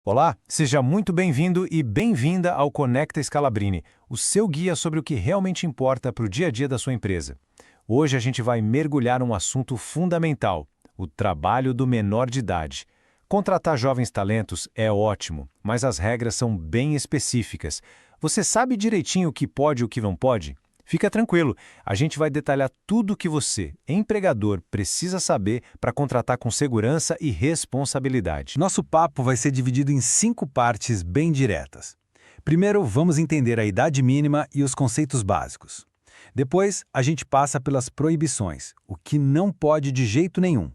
Olá, seja muito bem-vindo e bem-vinda ao Conecta Scalabrini, o seu guia sobre o que realmente importa para o dia a dia da sua empresa. Hoje a gente vai mergulhar num assunto fundamental, o trabalho do menor de idade. Contratar jovens talentos é ótimo, mas as regras são bem específicas. Você sabe direitinho o que pode e o que não pode? Fica tranquilo, a gente vai detalhar tudo o que você, empregador, precisa saber para contratar com segurança e responsabilidade. Nosso papo vai ser dividido em 5 partes bem diretas. Primeiro, vamos entender a idade mínima e os conceitos básicos. Depois, a gente passa pelas proibições, o que não pode de jeito nenhum.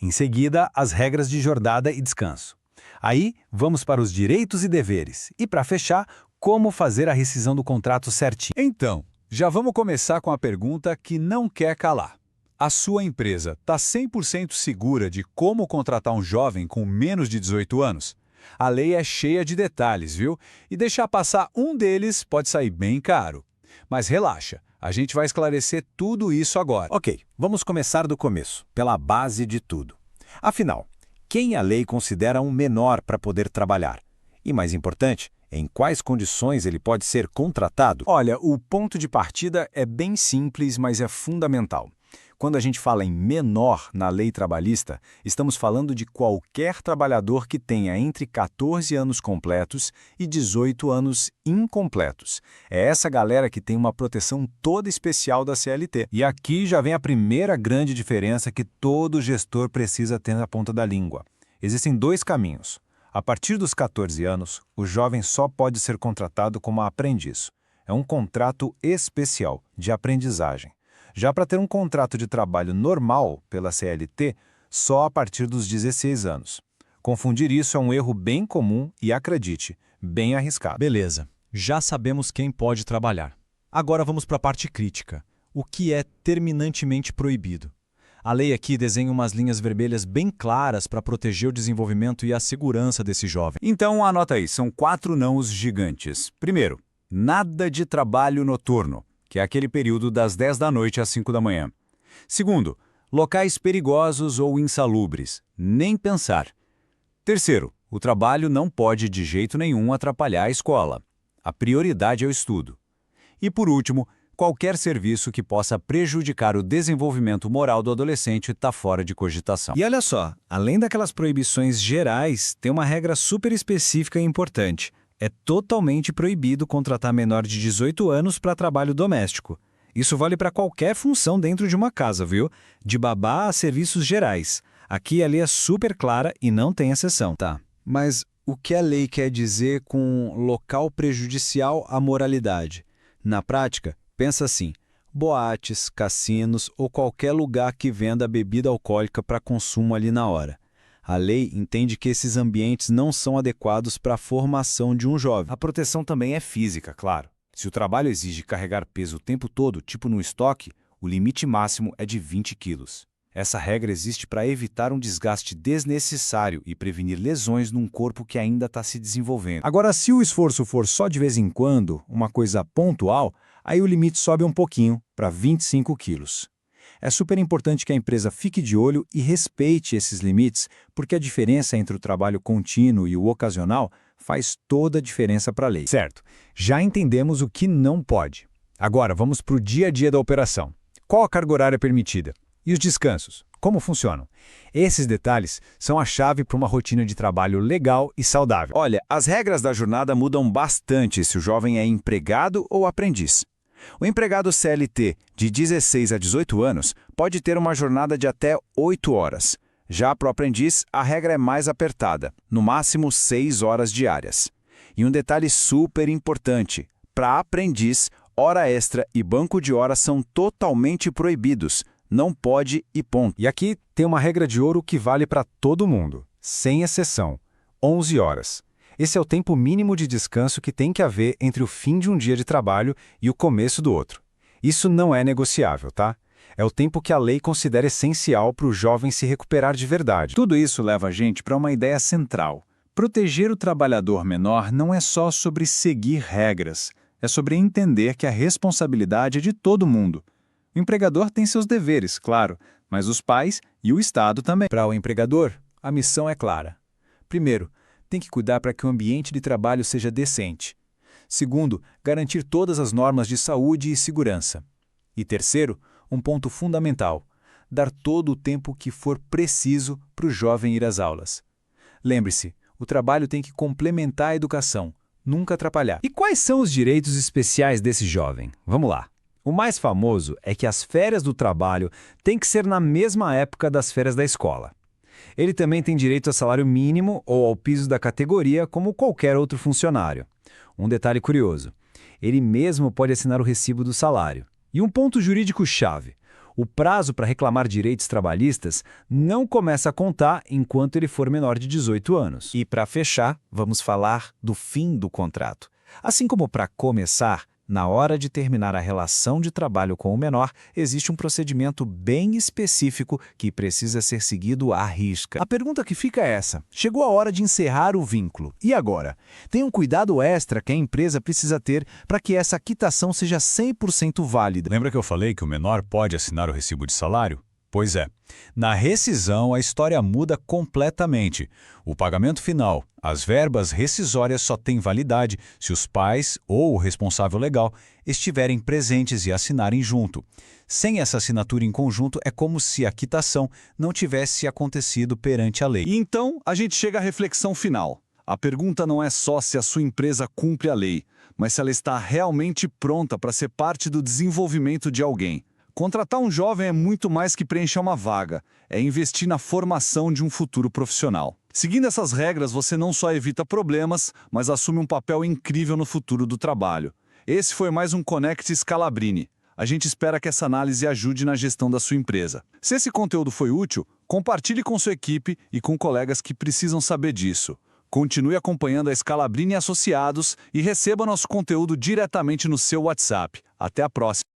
Em seguida, as regras de jornada e descanso. Aí, vamos para os direitos e deveres. E para fechar, como fazer a rescisão do contrato certinho. Então, já vamos começar com a pergunta que não quer calar. A sua empresa está 100% segura de como contratar um jovem com menos de 18 anos? A lei é cheia de detalhes, viu? E deixar passar um deles pode sair bem caro. Mas relaxa, a gente vai esclarecer tudo isso agora. Ok, vamos começar do começo, pela base de tudo. Afinal, quem a lei considera um menor para poder trabalhar? E mais importante, em quais condições ele pode ser contratado? Olha, o ponto de partida é bem simples, mas é fundamental. Quando a gente fala em menor na lei trabalhista, estamos falando de qualquer trabalhador que tenha entre 14 anos completos e 18 anos incompletos. É essa galera que tem uma proteção toda especial da CLT. E aqui já vem a primeira grande diferença que todo gestor precisa ter na ponta da língua. Existem 2 caminhos. A partir dos 14 anos, o jovem só pode ser contratado como aprendiz. É um contrato especial de aprendizagem. Já para ter um contrato de trabalho normal pela CLT, só a partir dos 16 anos. Confundir isso é um erro bem comum e, acredite, bem arriscado. Beleza, já sabemos quem pode trabalhar. Agora vamos para a parte crítica. O que é terminantemente proibido? A lei aqui desenha umas linhas vermelhas bem claras para proteger o desenvolvimento e a segurança desse jovem. Então anota aí, são 4 nãos gigantes. Primeiro, nada de trabalho noturno, que é aquele período das 10 da noite às 5 da manhã. Segundo, locais perigosos ou insalubres, nem pensar. Terceiro, o trabalho não pode de jeito nenhum atrapalhar a escola. A prioridade é o estudo. E por último, qualquer serviço que possa prejudicar o desenvolvimento moral do adolescente está fora de cogitação. E olha só, além daquelas proibições gerais, tem uma regra super específica e importante. É totalmente proibido contratar menor de 18 anos para trabalho doméstico. Isso vale para qualquer função dentro de uma casa, viu? De babá a serviços gerais. Aqui a lei é super clara e não tem exceção. Tá, mas o que a lei quer dizer com local prejudicial à moralidade? Na prática, pensa assim: boates, cassinos ou qualquer lugar que venda bebida alcoólica para consumo ali na hora. A lei entende que esses ambientes não são adequados para a formação de um jovem. A proteção também é física, claro. Se o trabalho exige carregar peso o tempo todo, tipo no estoque, o limite máximo é de 20 quilos. Essa regra existe para evitar um desgaste desnecessário e prevenir lesões num corpo que ainda está se desenvolvendo. Agora, se o esforço for só de vez em quando, uma coisa pontual, aí o limite sobe um pouquinho, para 25 quilos. É super importante que a empresa fique de olho e respeite esses limites, porque a diferença entre o trabalho contínuo e o ocasional faz toda a diferença para a lei. Certo, já entendemos o que não pode. Agora vamos para o dia a dia da operação. Qual a carga horária permitida? E os descansos? Como funcionam? Esses detalhes são a chave para uma rotina de trabalho legal e saudável. Olha, as regras da jornada mudam bastante se o jovem é empregado ou aprendiz. O empregado CLT de 16 a 18 anos pode ter uma jornada de até 8 horas. Já para o aprendiz, a regra é mais apertada, no máximo 6 horas diárias. E um detalhe super importante: para aprendiz, hora extra e banco de horas são totalmente proibidos. Não pode e ponto. E aqui tem uma regra de ouro que vale para todo mundo, sem exceção: 11 horas. Esse é o tempo mínimo de descanso que tem que haver entre o fim de um dia de trabalho e o começo do outro. Isso não é negociável, tá? É o tempo que a lei considera essencial para o jovem se recuperar de verdade. Tudo isso leva a gente para uma ideia central. Proteger o trabalhador menor não é só sobre seguir regras, é sobre entender que a responsabilidade é de todo mundo. O empregador tem seus deveres, claro, mas os pais e o Estado também. Para o empregador, a missão é clara. Primeiro, tem que cuidar para que o ambiente de trabalho seja decente. Segundo, garantir todas as normas de saúde e segurança. E terceiro, um ponto fundamental, dar todo o tempo que for preciso para o jovem ir às aulas. Lembre-se, o trabalho tem que complementar a educação, nunca atrapalhar. E quais são os direitos especiais desse jovem? Vamos lá. O mais famoso é que as férias do trabalho têm que ser na mesma época das férias da escola. Ele também tem direito a salário mínimo ou ao piso da categoria, como qualquer outro funcionário. Um detalhe curioso, ele mesmo pode assinar o recibo do salário. E um ponto jurídico-chave, o prazo para reclamar direitos trabalhistas não começa a contar enquanto ele for menor de 18 anos. E para fechar, vamos falar do fim do contrato. Assim como para começar, na hora de terminar a relação de trabalho com o menor, existe um procedimento bem específico que precisa ser seguido à risca. A pergunta que fica é essa: chegou a hora de encerrar o vínculo. E agora? Tem um cuidado extra que a empresa precisa ter para que essa quitação seja 100% válida. Lembra que eu falei que o menor pode assinar o recibo de salário? Pois é. Na rescisão, a história muda completamente. O pagamento final, as verbas rescisórias só têm validade se os pais ou o responsável legal estiverem presentes e assinarem junto. Sem essa assinatura em conjunto, é como se a quitação não tivesse acontecido perante a lei. E então, a gente chega à reflexão final. A pergunta não é só se a sua empresa cumpre a lei, mas se ela está realmente pronta para ser parte do desenvolvimento de alguém. Contratar um jovem é muito mais que preencher uma vaga, é investir na formação de um futuro profissional. Seguindo essas regras, você não só evita problemas, mas assume um papel incrível no futuro do trabalho. Esse foi mais um Connect Scalabrini. A gente espera que essa análise ajude na gestão da sua empresa. Se esse conteúdo foi útil, compartilhe com sua equipe e com colegas que precisam saber disso. Continue acompanhando a Scalabrini Associados e receba nosso conteúdo diretamente no seu WhatsApp. Até a próxima!